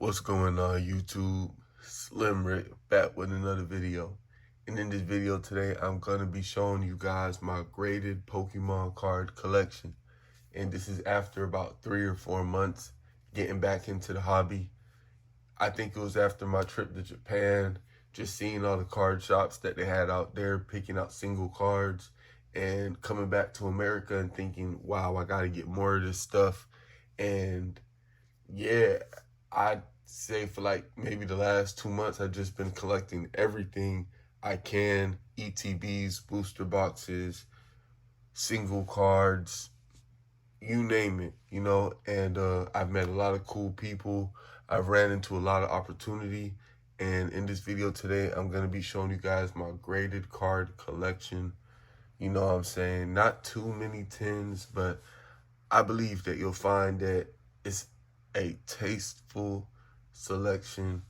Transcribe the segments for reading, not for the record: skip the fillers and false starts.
What's going on, YouTube? Slim Rick back with another video. And in this video today, I'm going to be showing you guys my graded Pokemon card collection. And this is after about 3 or 4 months getting back into the hobby. I think it was after my trip to Japan, just seeing all the card shops that they had out there, picking out single cards, and coming back to America and thinking, wow, I got to get more of this stuff. And yeah, I'd say for like maybe the last 2 months, I've just been collecting everything I can, ETBs, booster boxes, single cards, you name it, and I've met a lot of cool people. I've ran into a lot of opportunity, and in this video today, I'm going to be showing you guys my graded card collection. You know what I'm saying? Not too many tins, but I believe that you'll find that it's a tasteful selection.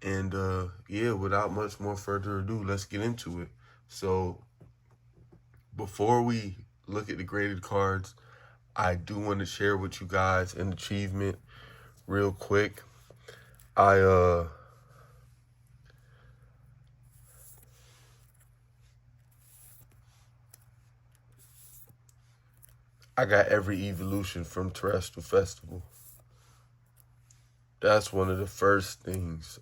And yeah, without much more further ado, let's get into it. So before we look at the graded cards, I do want to share with you guys an achievement real quick. I got every evolution from Terrestrial Festival. That's one of the first things.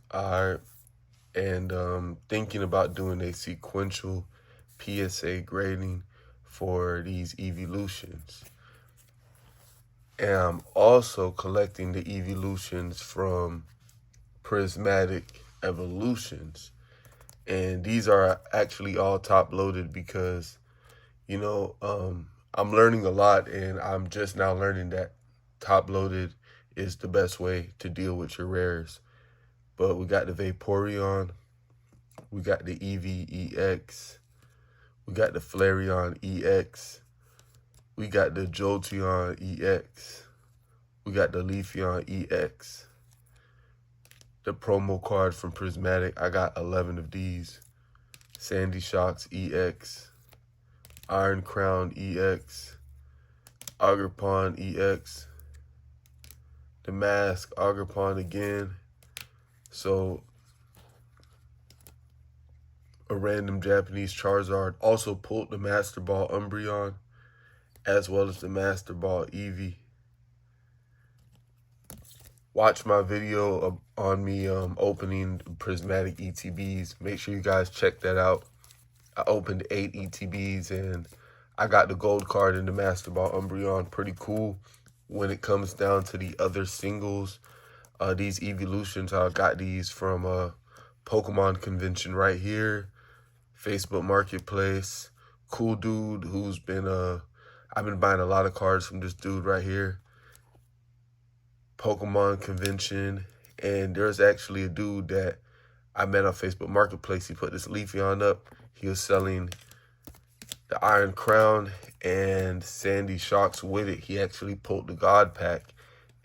Thinking about doing a sequential PSA grading for these evolutions. And I'm also collecting the evolutions from Prismatic Evolutions. And these are actually all top loaded because, I'm learning a lot, and I'm just now learning that top loaded is the best way to deal with your rares. But we got the Vaporeon, we got the EV-EX, we got the Flareon EX, we got the Jolteon EX, we got the Leafeon EX, the promo card from Prismatic. I got 11 of these. Sandy Shocks EX, Iron Crown EX, Agrippon EX, the Mask Agrippon again. So a random Japanese Charizard. Also pulled the Master Ball Umbreon as well as the Master Ball Eevee. Watch my video on me opening Prismatic ETBs. Make sure you guys check that out. I opened 8 ETBs and I got the gold card in the Master Ball Umbreon. Pretty cool. When it comes down to the other singles, these evolutions, I got these from Pokemon Convention right here, Facebook Marketplace. Cool dude who's been, I've been buying a lot of cards from this dude right here. Pokemon Convention. And there's actually a dude that I met on Facebook Marketplace. He put this Leafeon up. He was selling the Iron Crown and Sandy Shocks with it. He actually pulled the God Pack.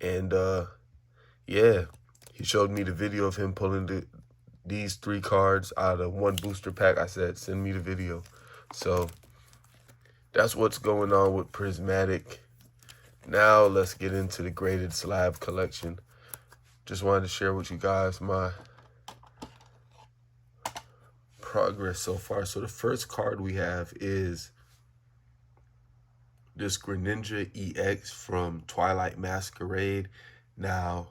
And yeah, he showed me the video of him pulling these 3 cards out of 1 booster pack. I said, send me the video. So that's what's going on with Prismatic. Now let's get into the graded slab collection. Just wanted to share with you guys my progress so far. So the first card we have is this Greninja EX from Twilight Masquerade. Now,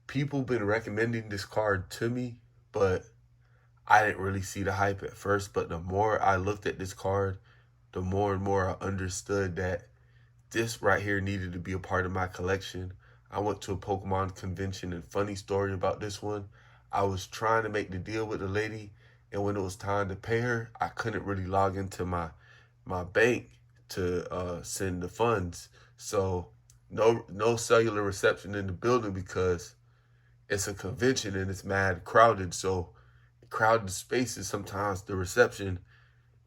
people been recommending this card to me, but I didn't really see the hype at first. But the more I looked at this card, the more and more I understood that this right here needed to be a part of my collection. I went to a Pokemon convention, and funny story about this one, I was trying to make the deal with the lady, and when it was time to pay her, I couldn't really log into my bank to send the funds. So no cellular reception in the building because it's a convention and it's mad crowded. So crowded spaces, sometimes the reception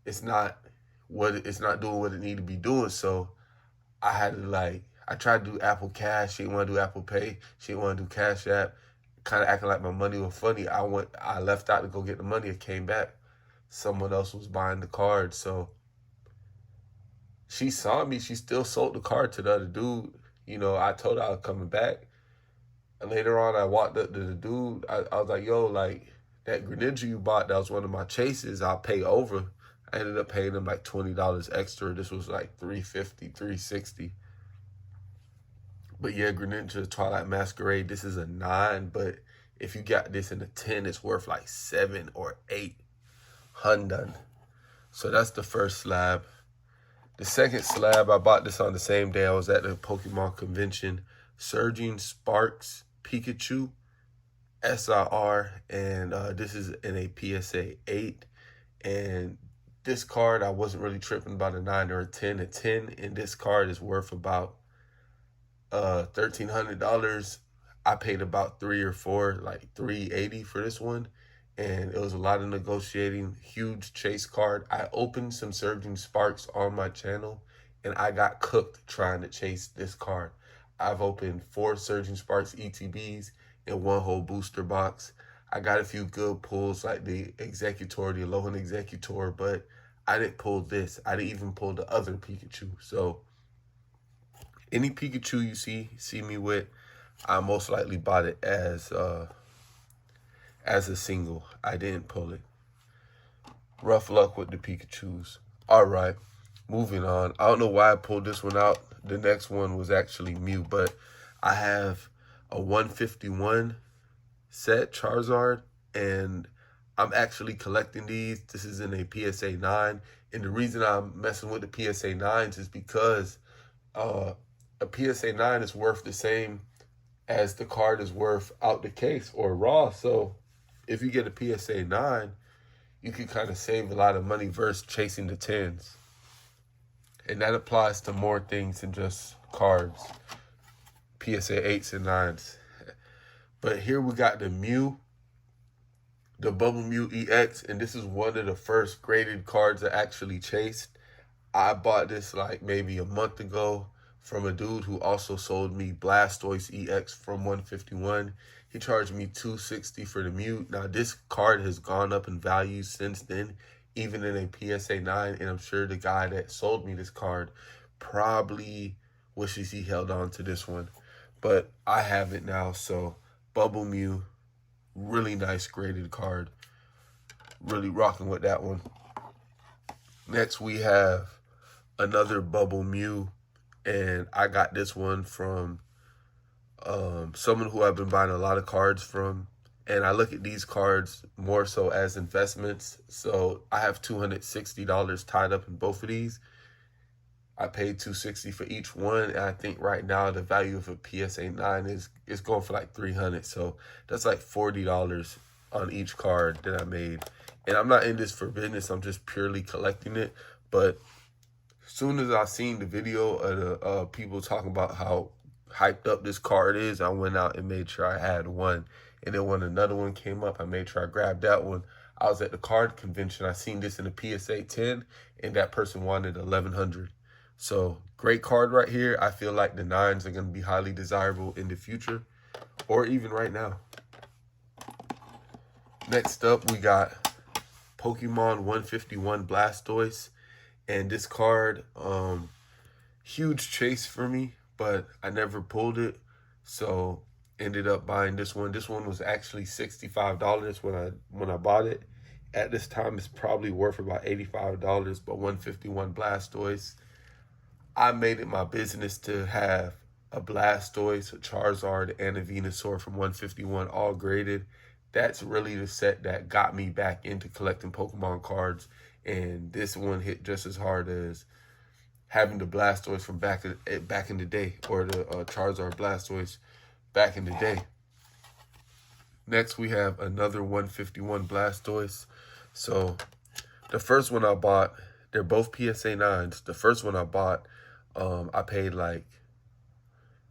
it's not doing what it need to be doing. So I had to I tried to do Apple Cash. She didn't want to do Apple Pay. She didn't want to do Cash App. Kind of acting like my money was funny. I left out to go get the money and came back. Someone else was buying the card. So she saw me. She still sold the card to the other dude. I told her I was coming back. And later on, I walked up to the dude. I was like, yo, like, that Greninja you bought, that was one of my chases, I'll pay over. I ended up paying him like $20 extra. This was like $350, $360. But yeah, Greninja Twilight Masquerade, this is a 9, but if you got this in a 10, it's worth like 7 or 8 hundred. So that's the first slab. The second slab, I bought this on the same day I was at the Pokemon convention. Surging Sparks Pikachu SIR, and this is in a PSA 8. And this card, I wasn't really tripping about a 9 or a 10. A 10 in this card is worth about $1,300. I paid about 3 or 4, like $380 for this one. And it was a lot of negotiating. Huge chase card. I opened some Surging Sparks on my channel, and I got cooked trying to chase this card. I've opened 4 Surging Sparks ETBs in one whole booster box. I got a few good pulls like the Executor, the Alolan Executor, but I didn't pull this. I didn't even pull the other Pikachu. So any Pikachu you see me with, I most likely bought it as a single. I didn't pull it. Rough luck with the Pikachus. All right, moving on. I don't know why I pulled this one out. The next one was actually Mew, but I have a 151 set Charizard, and I'm actually collecting these. This is in a PSA 9, and the reason I'm messing with the PSA 9s is because a PSA 9 is worth the same as the card is worth out the case or raw. So if you get a PSA 9, you can kind of save a lot of money versus chasing the 10s. And that applies to more things than just cards, PSA 8s and 9s. But here we got the Mew, the Bubble Mew EX, and this is one of the first graded cards I actually chased. I bought this like maybe a month ago from a dude who also sold me Blastoise EX from 151. He charged me $260 for the Mew. Now, this card has gone up in value since then, even in a PSA 9, and I'm sure the guy that sold me this card probably wishes he held on to this one. But I have it now, so Bubble Mew, really nice graded card. Really rocking with that one. Next, we have another Bubble Mew, and I got this one from someone who I've been buying a lot of cards from, and I look at these cards more so as investments. So I have $260 tied up in both of these. I paid $260 for each one, and I think right now the value of a PSA 9 is going for like $300. So that's like $40 on each card that I made. And I'm not in this for business. I'm just purely collecting it. But as soon as I seen the video of the people talking about how hyped up this card is, I went out and made sure I had one. And then when another one came up, I made sure I grabbed that one. I was at the card convention. I seen this in a PSA 10, and that person wanted $1,100. So great card right here. I feel like the 9s are going to be highly desirable in the future, or even right now. Next up, we got Pokemon 151 Blastoise. And this card, huge chase for me, but I never pulled it. So ended up buying this one. This one was actually $65 when I bought it. At this time, it's probably worth about $85, but 151 Blastoise. I made it my business to have a Blastoise, a Charizard, and a Venusaur from 151, all graded. That's really the set that got me back into collecting Pokemon cards. And this one hit just as hard as having the Blastoise from back in the day, or the Charizard Blastoise back in the day. Next, we have another 151 Blastoise. So the first one I bought, they're both PSA 9s. The first one I bought, I paid like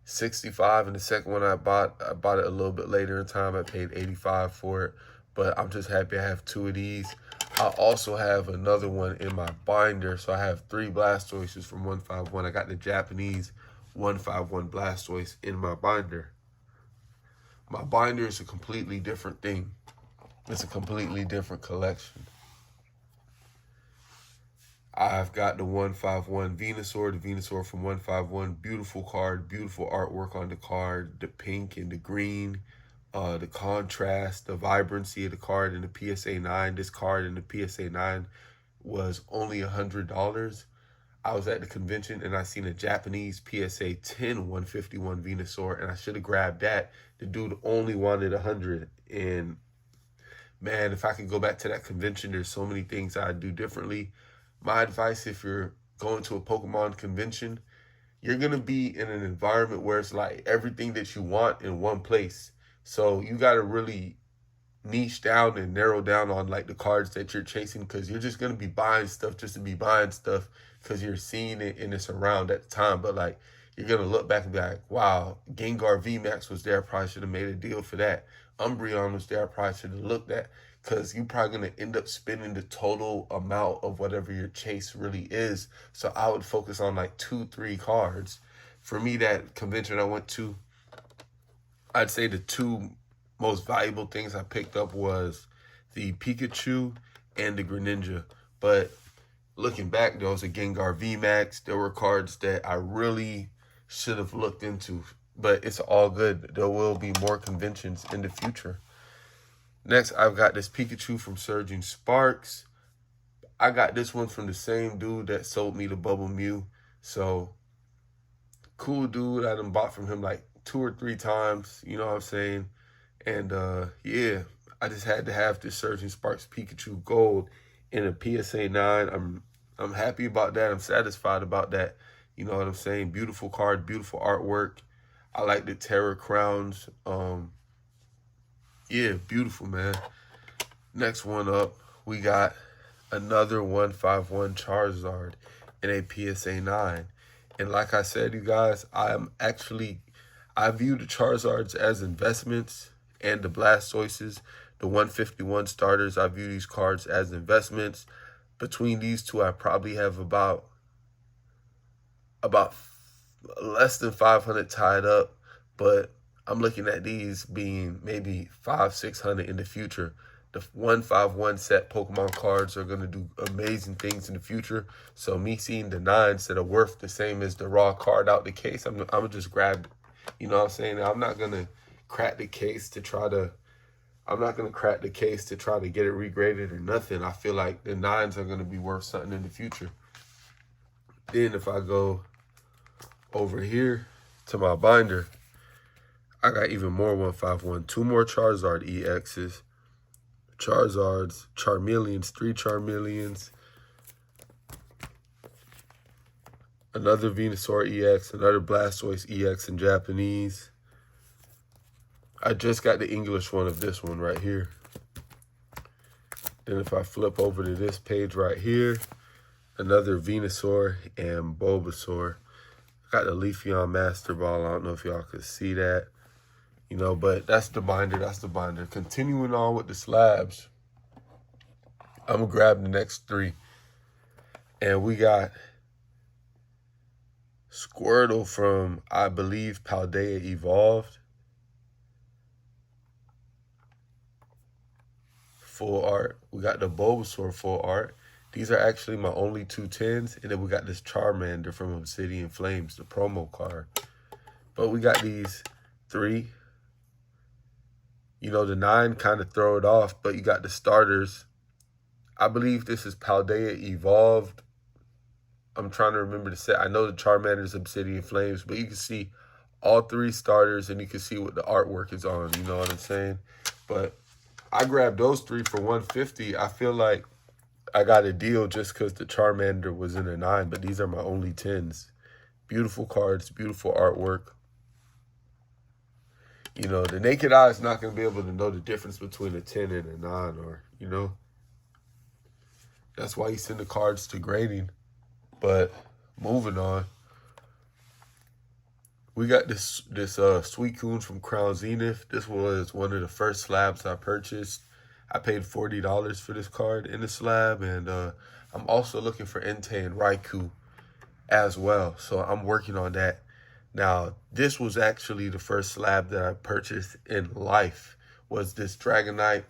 $65, and the second one I bought it a little bit later in time. I paid $85 for it, but I'm just happy I have 2 of these. I also have another one in my binder, so I have 3 Blastoises from 151. I got the Japanese 151 Blastoise in my binder. My binder is a completely different thing. It's a completely different collection. I've got the 151 Venusaur, the Venusaur from 151. Beautiful card, beautiful artwork on the card, the pink and the green, the contrast, the vibrancy of the card in the PSA 9. This card in the PSA 9 was only $100. I was at the convention and I seen a Japanese PSA 10 151 Venusaur, and I should have grabbed that. The dude only wanted 100. And man, if I could go back to that convention, there's so many things I'd do differently. My advice, if you're going to a Pokemon convention, you're going to be in an environment where it's like everything that you want in one place. So you got to really niche down and narrow down on like the cards that you're chasing, because you're just going to be buying stuff just to be buying stuff because you're seeing it and it's around at the time. But like, you're going to look back and be like, wow, Gengar VMAX was there. I probably should have made a deal for that. Umbreon was there. I probably should have looked at, because you're probably going to end up spending the total amount of whatever your chase really is. So I would focus on like 2-3 cards. For me, that convention I went to, I'd say the two most valuable things I picked up was the Pikachu and the Greninja. But looking back, there was a Gengar VMAX. There were cards that I really should have looked into. But it's all good. There will be more conventions in the future. Next, I've got this Pikachu from Surging Sparks. I got this one from the same dude that sold me the Bubble Mew. So, cool dude. I done bought from him like 2 or 3 times. You know what I'm saying? And yeah, I just had to have this Surging Sparks Pikachu Gold in a PSA 9. I'm happy about that. I'm satisfied about that. You know what I'm saying? Beautiful card, beautiful artwork. I like the Terra Crowns. Yeah, beautiful, man. Next one up, we got another 151 Charizard in a PSA 9. And like I said, you guys, I view the Charizards as investments, and the Blastoises, the 151 starters, I view these cards as investments. Between these two, I probably have about less than 500 tied up, but I'm looking at these being maybe 500-600 in the future. The 151 set Pokemon cards are going to do amazing things in the future. So me seeing the 9s that are worth the same as the raw card out the case, I'm going to just grab, you know what I'm saying? I'm not going to crack the case to try to get it regraded or nothing. I feel like the 9s are going to be worth something in the future. Then if I go over here to my binder, I got even more 151. 2 more Charizard EXs. Charizards, Charmeleons, 3 Charmeleons. Another Venusaur EX, another Blastoise EX in Japanese. I just got the English one of this one right here. Then if I flip over to this page right here, another Venusaur and Bulbasaur. I got the Leafeon Master Ball. I don't know if y'all could see that. You know, but that's the binder. That's the binder. Continuing on with the slabs, I'm going to grab the next 3. And we got Squirtle from, I believe, Paldea Evolved. Full art. We got the Bulbasaur full art. These are actually my only 2 10s. And then we got this Charmander from Obsidian Flames, the promo card. But we got these 3. You know, the 9 kind of throw it off, but you got the starters. I believe this is Paldea Evolved. I'm trying to remember the set. I know the Charmander's Obsidian Flames, but you can see all 3 starters, and you can see what the artwork is on. You know what I'm saying? But I grabbed those 3 for $150. I feel like I got a deal just because the Charmander was in a 9, but these are my only 10s. Beautiful cards, beautiful artwork. You know, the naked eye is not going to be able to know the difference between a 10 and a 9, or, you know. That's why you send the cards to grading. But moving on. We got this Suicune from Crown Zenith. This was one of the first slabs I purchased. I paid $40 for this card in the slab. And I'm also looking for Entei and Raikou as well. So I'm working on that. Now, this was actually the first slab that I purchased in life, was this Dragonite.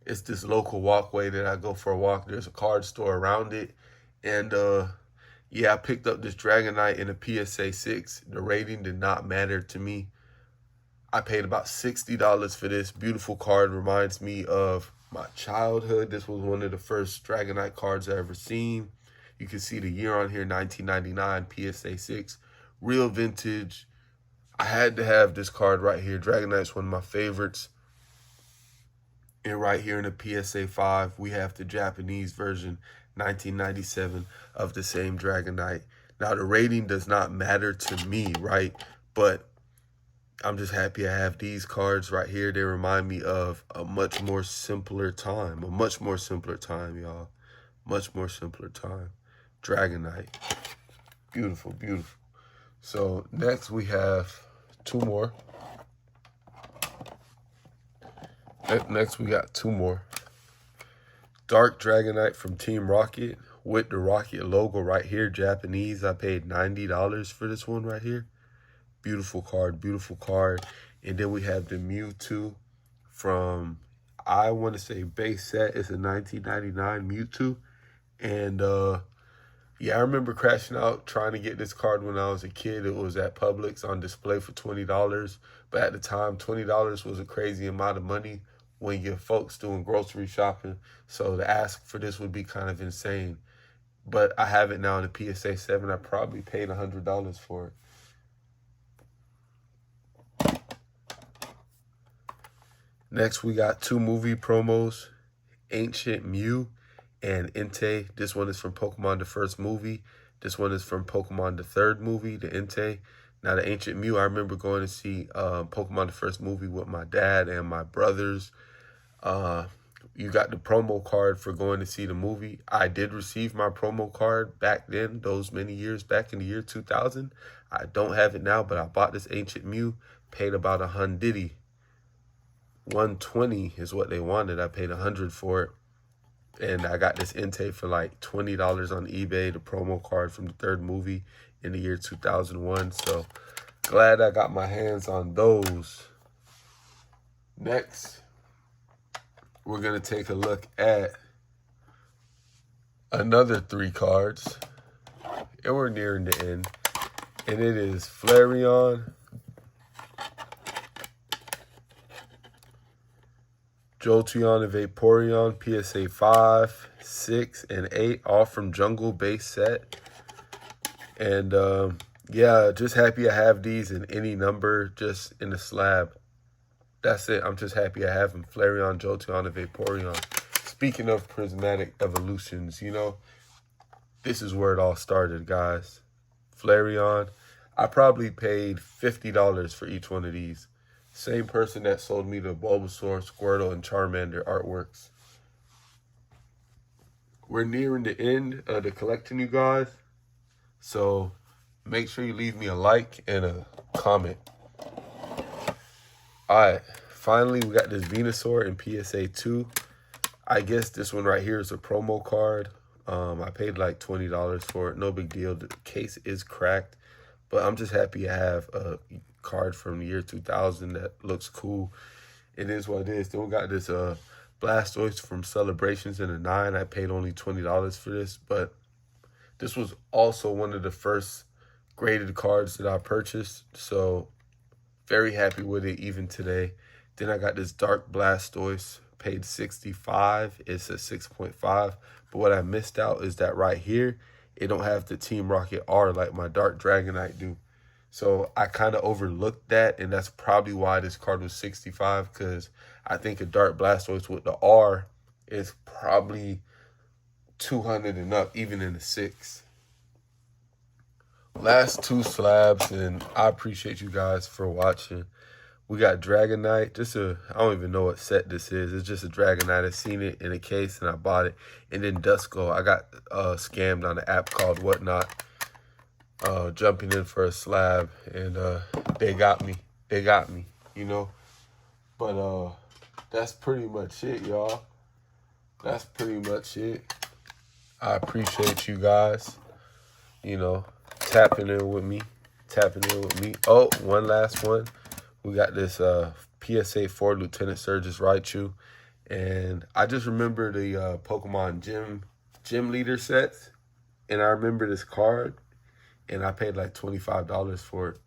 It's this local walkway that I go for a walk. There's a card store around it. And yeah, I picked up this Dragonite in a PSA 6. The rating did not matter to me. I paid about $60 for this. Beautiful card, reminds me of my childhood. This was one of the first Dragonite cards I ever seen. You can see the year on here, 1999, PSA 6. Real vintage. I had to have this card right here. Dragonite's one of my favorites. And right here in the PSA 5, we have the Japanese version, 1997, of the same Dragonite. Now, the rating does not matter to me, right? But I'm just happy I have these cards right here. They remind me of a much more simpler time. A much more simpler time, y'all. Much more simpler time. Dragonite. Beautiful, beautiful. So next we have two more. Next we got two more. Dark Dragonite from Team Rocket with the Rocket logo right here. Japanese. I paid $90 for this one right here. Beautiful card, beautiful card. And then we have the Mewtwo from, I want to say base set. It's a 1999 Mewtwo. And yeah, I remember crashing out trying to get this card when I was a kid. It was at Publix on display for $20. But at the time, $20 was a crazy amount of money when your folks doing grocery shopping. So to ask for this would be kind of insane. But I have it now in the PSA 7. I probably paid $100 for it. Next, we got two movie promos, Ancient Mew and Entei. This one is from Pokemon the first movie. This one is from Pokemon the third movie, the Entei. Now, the Ancient Mew, I remember going to see Pokemon the first movie with my dad and my brothers. You got the promo card for going to see the movie. I did receive my promo card back then, those many years back in the year 2000. I don't have it now, but I bought this Ancient Mew, paid about $100. 120 is what they wanted. I paid $100 for it. And I got this Entei for like $20 on eBay, the promo card from the third movie in the year 2001. So glad I got my hands on those. Next, we're going to take a look at another three cards. And we're nearing the end. And it is Flareon, Jolteon and Vaporeon, PSA 5, 6, and 8, all from Jungle base set. And yeah, just happy I have these in any number, just in the slab. That's it. I'm just happy I have them. Flareon, Jolteon, and Vaporeon. Speaking of prismatic evolutions, you know, this is where it all started, guys. Flareon, I probably paid $50 for each one of these. Same person that sold me the Bulbasaur, Squirtle, and Charmander artworks. We're nearing the end of the collection, you guys. So make sure you leave me a like and a comment. Alright, finally we got this Venusaur in PSA 2. I guess this one right here is a promo card. I paid like $20 for it. No big deal. The case is cracked. But I'm just happy I have a card from the year 2000 that looks cool. It is what it is. Then we got this Blastoise from Celebrations in the 9. I paid only $20 for this, but this was also one of the first graded cards that I purchased, so very happy with it even today. Then I got this Dark Blastoise, paid $65. It's a 6.5, but what I missed out is that right here, it don't have the Team Rocket R like my Dark Dragonite do. So I kind of overlooked that, and that's probably why this card was $65, because I think a Dark Blastoise with the R is probably $200 and up, even in the 6. Last two slabs, and I appreciate you guys for watching. We got Dragonite. I don't even know what set this is. It's just a Dragonite. I seen it in a case, and I bought it. And then Duskull. I got scammed on an app called Whatnot. Jumping in for a slab, and they got me, you know. But that's pretty much it, y'all. That's pretty much it. I appreciate you guys, you know, tapping in with me. Oh, one last one. We got this PSA 4 Lieutenant Surge's Raichu, and I just remember the Pokemon gym leader sets. And I remember this card, and I paid like $25 for it.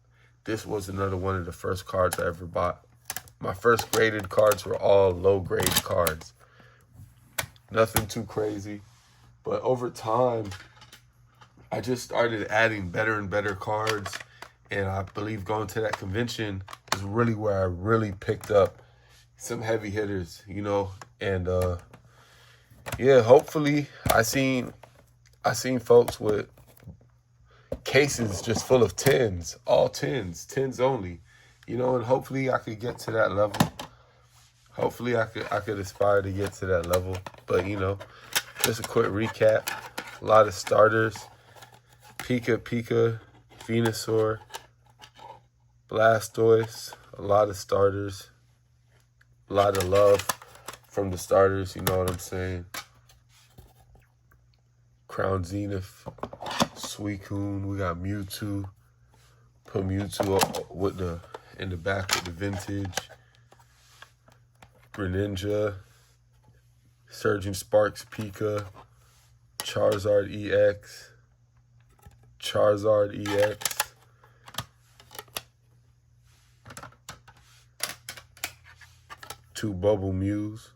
This was another one of the first cards I ever bought. My first graded cards were all low grade cards. Nothing too crazy. But over time, I just started adding better and better cards. And I believe going to that convention is really where I really picked up some heavy hitters, you know. And yeah, hopefully I seen folks with cases just full of tens, all tens only, you know, and hopefully I could get to that level. Hopefully I could aspire to get to that level. But, you know, just a quick recap. A lot of starters. Pika, Venusaur, Blastoise, a lot of starters. A lot of love from the starters, you know what I'm saying? Crown Zenith, Suicune, we got Mewtwo. Put Mewtwo up with in the back with the vintage. Greninja, Surging Sparks Pika, Charizard EX, two Bubble Mews.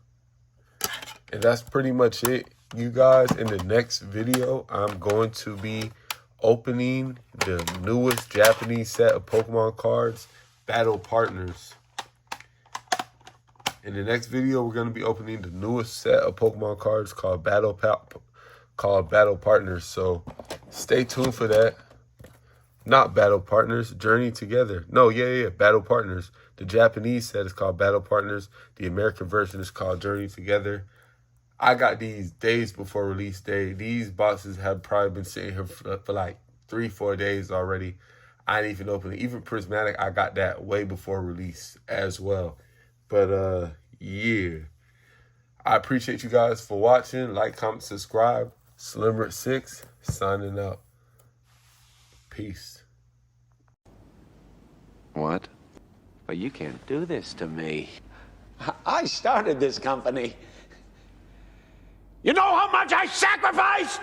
And that's pretty much it, you guys. In the next video, I'm going to be opening the newest Japanese set of Pokemon cards, Battle Partners. In the next video, we're going to be opening the newest set of Pokemon cards called Battle Partners. So stay tuned for that. Not Battle Partners, Journey Together. No, yeah, Battle Partners. The Japanese set is called Battle Partners. The American version is called Journey Together. I got these days before release day. These boxes have probably been sitting here for like 3-4 days already. I didn't even open it. Even Prismatic, I got that way before release as well. But, yeah. I appreciate you guys for watching. Like, comment, subscribe. Slimmer6, signing out. Peace. What? But you can't do this to me. I started this company. You know how much I sacrificed?